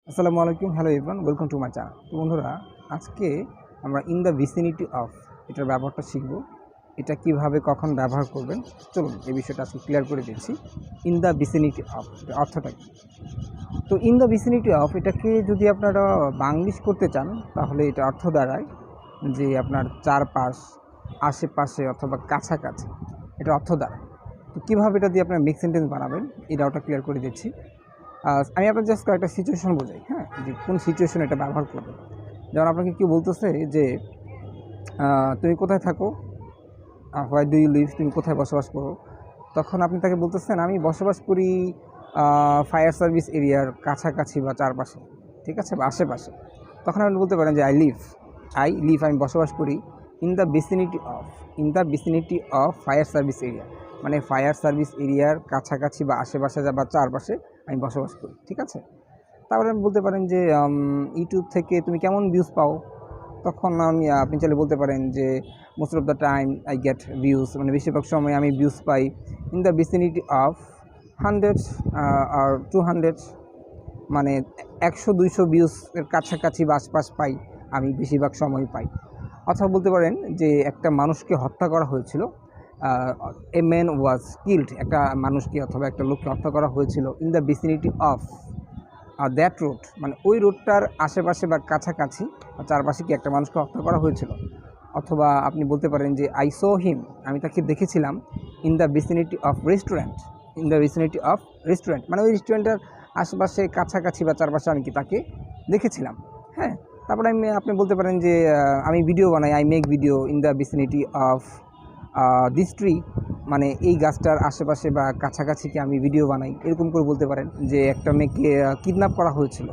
আসসালামু আলাইকুম, hello everyone, welcome to my channel. তো বন্ধুরা, আজকে আমরা ইন দ্য ভিসিনিটি অফ এটার ব্যবহারটা শিখব। এটা কিভাবে কখন ব্যবহার করবেন চলুন এই বিষয়টা আজকে ক্লিয়ার করে দিচ্ছি। ইন দ্য ভিসিনিটি অফ অর্থটা কী? তো ইন দ্য ভিসিনিটি অফ এটাকে যদি আপনারা বাংলিশ করতে চান তাহলে এটা অর্থ দাঁড়ায় যে আপনার চারপাশ, আশেপাশে অথবা কাছাকাছি, এটা অর্থ দাঁড়ায়। তো কীভাবে এটা দিয়ে আপনার মিক্স সেন্টেন্স বানাবেন এটা ওটা ক্লিয়ার করে দিচ্ছি। আমি আপনার জাস্ট কয়েকটা সিচুয়েশন বোঝাই, হ্যাঁ, যে কোন সিচুয়েশন এটা ব্যবহার করবেন। যেমন আপনাকে কেউ বলতেছে যে তুমি কোথায় থাকো, হোয়ার ডু ইউ লিভ, তুমি কোথায় বসবাস করো। তখন আপনি তাকে বলতেছেন আমি বসবাস করি ফায়ার সার্ভিস এরিয়ার কাছাকাছি বা চারপাশে, ঠিক আছে, বা আশেপাশে। তখন আপনি বলতে পারেন যে আই লিভ আমি বসবাস করি in the vicinity of fire service area, মানে ফায়ার সার্ভিস এরিয়ার কাছাকাছি বা আশেপাশে বা চারপাশে আমি বসবাস করি, ঠিক আছে। তারপরে আপনি বলতে পারেন যে ইউটিউব থেকে তুমি কেমন ভিউজ পাও। তখন আপনি চাইলে বলতে পারেন যে most of the time I get views, মানে বেশিরভাগ সময় আমি views pi in the vicinity of 100 আর 200, মানে 100-200 ভিউজের কাছাকাছি বা আশপাশ পাই, আমি বেশিরভাগ সময় পাই। অথবা বলতে পারেন যে একটা মানুষকে হত্যা করা হয়েছিল, এ ম্যান ওয়াজ কিল্ড, একটা মানুষকে অথবা একটা লোককে হত্যা করা হয়েছিল in the vicinity of that road, মানে ওই রোডটার আশেপাশে বা কাছাকাছি বা চারপাশে কি একটা মানুষকে হত্যা করা হয়েছিল। অথবা আপনি বলতে পারেন যে আই সো হিম, আমি তাকে দেখেছিলাম in the vicinity of restaurant, মানে ওই রেস্টুরেন্টের আশেপাশে কাছাকাছি বা চারপাশে আমি কি তাকে দেখেছিলাম, হ্যাঁ। তারপরে আপনি বলতে পারেন যে আমি ভিডিও বানাই, I make video in the vicinity of this tree, মানে এই গাছটার আশেপাশে বা কাছাকাছি কি আমি ভিডিও বানাই, এরকম করে বলতে পারেন। যে একটা মেয়েকে কিডন্যাপ করা হয়েছিল,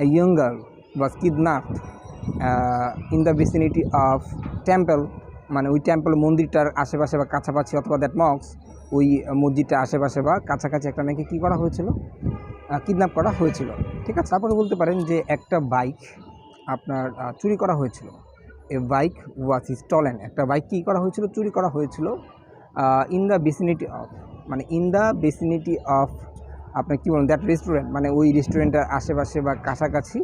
a young girl was kidnapped in the vicinity of temple, মানে ওই টেম্পল মন্দিরটার আশেপাশে বা কাছাকাছি, অথবা দ্যাট মক্স, ওই মসজিদটার আশেপাশে বা কাছাকাছি একটা মেয়েকে কী করা হয়েছিল, কিডন্যাপ করা হয়েছিল, ঠিক আছে। তারপরে বলতে পারেন যে একটা বাইক আপনার চুরি করা হয়েছিল, এ বাইক ওয়াজ স্টলেন, একটা বাইক কী করা হয়েছিল, চুরি করা হয়েছিল ইন দ্য ভিসিনিটি অফ, মানে ইন দ্য ভিসিনিটি অফ আপনার কী বলেন দ্যাট রেস্টুরেন্ট, মানে ওই রেস্টুরেন্টের আশেপাশে বা কাছাকাছি,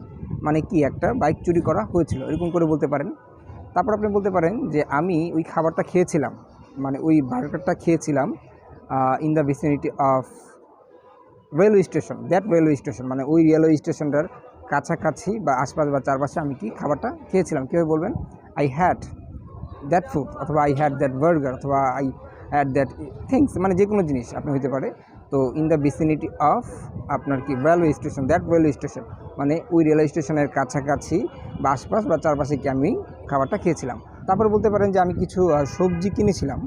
মানে কি একটা বাইক চুরি করা হয়েছিল, এরকম করে বলতে পারেন। তারপর আপনি বলতে পারেন যে আমি ওই খাবারটা খেয়েছিলাম, মানে ওই বার্গারটা খেয়েছিলাম in the vicinity of railway station, মানে ওই রেলওয়ে স্টেশনটার কাছাকাছি বা আশপাশ বা চারপাশে আমি কি খাবারটা খেয়েছিলাম। কীভাবে বলবেন, আই হ্যাড দ্যাট ফুড, অথবা আই হ্যাড দ্যাট বার্গার, অথবা আই হ্যাড দ্যাট থিংস, মানে যে কোনো জিনিস আপনি হতে পারে। তো ইন দ্য ভিসিনিটি অফ আপনার কি রেলওয়ে স্টেশন, মানে ওই রেলওয়ে স্টেশনের কাছাকাছি বা আশপাশ বা চারপাশে কি আমি খাবারটা খেয়েছিলাম। তারপরে বলতে পারেন যে আমি কিছু সবজি কিনেছিলাম,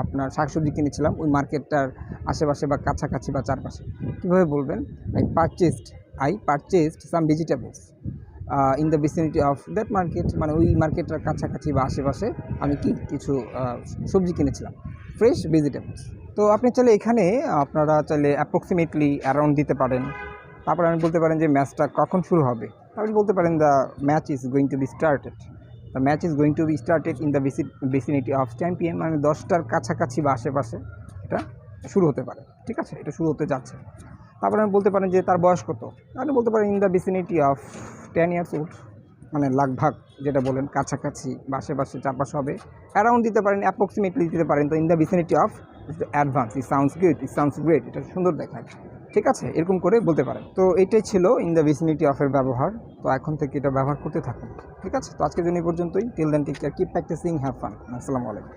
আপনার শাকসবজি কিনেছিলাম ওই মার্কেটটার আশেপাশে বা কাছাকাছি বা চারপাশে। কীভাবে বলবেন, I purchased some vegetables in the vicinity of that market, মানে ওই মার্কেটের কাছাকাছি বা আশেপাশে আমি কি কিছু সবজি কিনেছিলাম, ফ্রেশ ভেজিটেবলস। তো আপনি চাইলে এখানে আপনারা চাইলে অ্যাপ্রক্সিমেটলি অ্যারাউন্ড দিতে পারেন। তারপরে আমি বলতে পারেন যে ম্যাচটা কখন শুরু হবে। আপনি বলতে পারেন the match is going to B started in the vicinity of 10 PM, মানে 10টার কাছাকাছি বা আশেপাশে এটা শুরু হতে পারে, ঠিক আছে, এটা শুরু হতে যাচ্ছে। তারপরে আমি বলতে পারেন যে তার বয়স কত, আপনি বলতে পারেন in the vicinity of 10 years old, মানে লাগভাগ যেটা বলেন কাছাকাছি বা আশেপাশে চারপাশে হবে। অ্যারাউন্ড দিতে পারেন, অ্যাপ্রক্সিমেটলি দিতে পারেন। তো in the vicinity of advance, it sounds great, এটা সুন্দর দেখায়, ঠিক আছে, এরকম করে বলতে পারেন। তো এটাই ছিল ইন দ্য ভিসিনিটি অফের ব্যবহার। তো এখন থেকে এটা ব্যবহার করতে থাকুন, ঠিক আছে। তো আজকের জন্য এই পর্যন্তই। Till then take care, keep practicing, have fun. আসসালামু আলাইকুম।